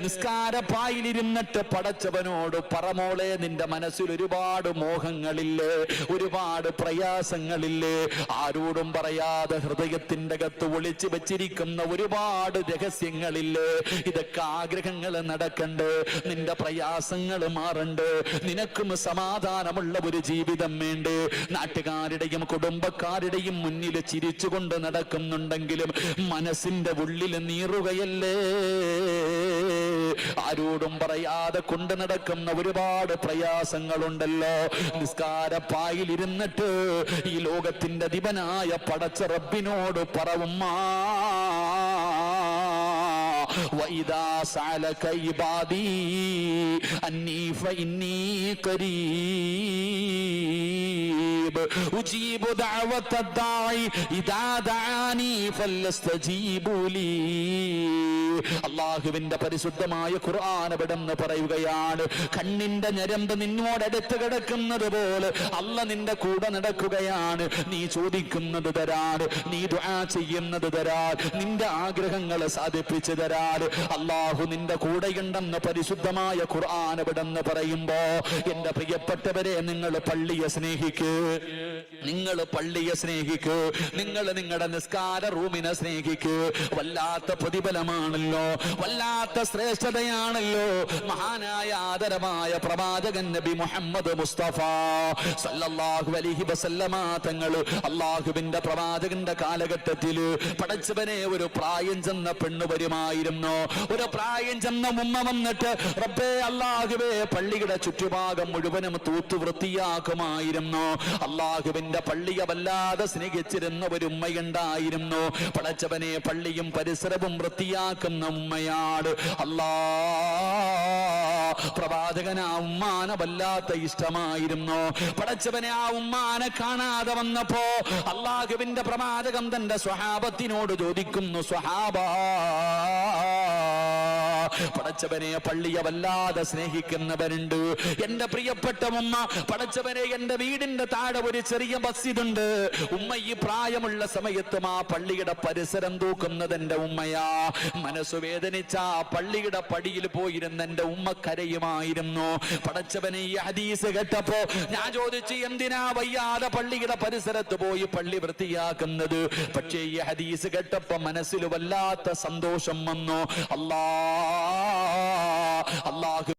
നിസ്കാരപ്പായിലിരുന്നിട്ട് പടച്ചവനോട് പറമോളെ, നിന്റെ മനസ്സിൽ ഒരുപാട് മോഹങ്ങളില്ലേ, ഒരുപാട് പ്രയാസങ്ങളില്ലേ, ആരോടും പറയാതെ ഹൃദയത്തിന്റെ അകത്ത് ഒളിച്ചു വെച്ചിരിക്കുന്ന ഒരുപാട് രഹസ്യങ്ങളില്ലേ, ഇതൊക്കെ ആഗ്രഹങ്ങൾ നടക്കണ്ട്, നിന്റെ പ്രയാസങ്ങൾ മാറണ്ട്, നിനക്കും സമാധാനമുള്ള ഒരു ജീവിതം വേണ്ടേ, നാട്ടുകാരുടെയും കുടുംബക്കാരുടെയും മുന്നിൽ ചിരിച്ചുകൊണ്ട് നടക്കുന്നുണ്ടെങ്കിലും മനസ്സിന്റെ ഉള്ളിൽ നീറുകയല്ലേ, ആരോടും പറയാതെ കൊണ്ട് നടക്കുന്ന ഒരുപാട് പ്രയാസങ്ങളുണ്ടല്ലോ. നിസ്കാരപ്പായിലിരുന്നിട്ട് ഈ ലോകത്തിന്റെ അധിപനായ പടച്ച റബ്ബിനോട് പറവുമ്മാ, وَإِذَا سَأَلَكَ عِبَادِي أَنِّي فَإِنِّي قَرِيبٌ أُجِيبُ دَعْوَةَ الدَّاعِ إِذَا دَعَانِي فَلْيَسْتَجِيبُوا لِي. അല്ലാഹുവിന്റെ പരിശുദ്ധമായ ഖുർആൻ അവിടെന്ന് പറയുകയാണ്, കണ്ണിന്റെ ഞരമ്പ് നിന്നോടടുത്ത് കിടക്കുന്നത് പോലെ അല്ല നിന്റെ കൂടെ നടക്കുകയാണ്. നീ ചോദിക്കുന്നത് തരാൻ, നീ ദുആ ചെയ്യുന്നത് തരാൻ, നിന്റെ ആഗ്രഹങ്ങൾ സാധിപ്പിച്ചു തരാൻ അല്ലാഹു നിന്റെ കൂടെയുണ്ടെന്ന് പരിശുദ്ധമായ ഖുർആൻ അവിടെന്ന് പറയുമ്പോ, എന്റെ പ്രിയപ്പെട്ടവരെ, നിങ്ങൾ പള്ളിയെ സ്നേഹിക്കൂ, നിങ്ങൾ പള്ളിയെ സ്നേഹിക്കൂ, നിങ്ങൾ നിങ്ങളുടെ നിസ്കാര റൂമിനെ സ്നേഹിക്കൂ. വല്ലാത്ത പ്രതിഫലമാണല്ലോ, വല്ലാത്ത ശ്രേഷ്ഠതയാണല്ലോ. മഹാനായ ആദരമായ പ്രവാചകൻ നബി മുഹമ്മദ് മുസ്തഫ സല്ലല്ലാഹു അലൈഹി വസല്ലമ തങ്ങൾ അല്ലാഹുവിന്റെ പ്രവാചകന്റെ കാലഘട്ടത്തിൽ പടച്ചവനെ ഒരു പ്രായം ചെന്ന പെണ്ണ് വരുമായിരുന്നു. ഒരു പ്രായം ചെന്ന ഉമ്മ വന്നിട്ട് റബ്ബേ അല്ലാഹുവേ പള്ളിയുടെ ചുറ്റുഭാഗം മുഴുവനും തൂത്തു വൃത്തിയാക്കുമായിരുന്നു. അല്ലാഹുവിന്റെ പള്ളിയെ വല്ലാതെ സ്നേഹിച്ചിരുന്ന ഒരു ഉമ്മയുണ്ടായിരുന്നു. പടച്ചവനെ പള്ളിയും പരിസരവും വൃത്തിയാക്കുന്ന ഉമ്മയാണ്. അല്ലാ, പ്രവാചകൻ ആ ഉമ്മാനെ വല്ലാത്ത ഇഷ്ടമായിരുന്നു. പടച്ചവനെ ആ ഉമ്മാനെ കാണാതെ വന്നപ്പോ അല്ലാഹുവിന്റെ പ്രവാചകൻ തന്റെ സ്വഹാബത്തിനോട് ചോദിക്കുന്നു, സ്വഹാബാ, പടച്ചവനെ പള്ളിയെ വല്ലാതെ സ്നേഹിക്കുന്നവരുണ്ട്. എന്റെ പ്രിയപ്പെട്ട ഉമ്മ, പടച്ചവനെ എന്റെ വീടിന്റെ താഴെ ഒരു ചെറിയ മസ്ജിദുണ്ട്. ഉമ്മ ഈ പ്രായമുള്ള സമയത്തും ആ പള്ളിയുടെ പരിസരം തൂക്കുന്നത് എന്റെ ഉമ്മയാ. മനസ്സു വേദനിച്ച ആ പള്ളിയുടെ പടിയിൽ പോയിരുന്ന എന്റെ ഉമ്മ കരയുമായിരുന്നു. പടച്ചവനെ ഈ ഹദീസ് കേട്ടപ്പോ ഞാൻ ചോദിച്ചു, എന്തിനാ വയ്യാതെ പള്ളിയുടെ പരിസരത്ത് പോയി പള്ളി വൃത്തിയാക്കുന്നത്? പക്ഷേ ഈ ഹദീസ് കേട്ടപ്പോ മനസ്സിൽ വല്ലാത്ത സന്തോഷം വന്നു. അല്ലാഹു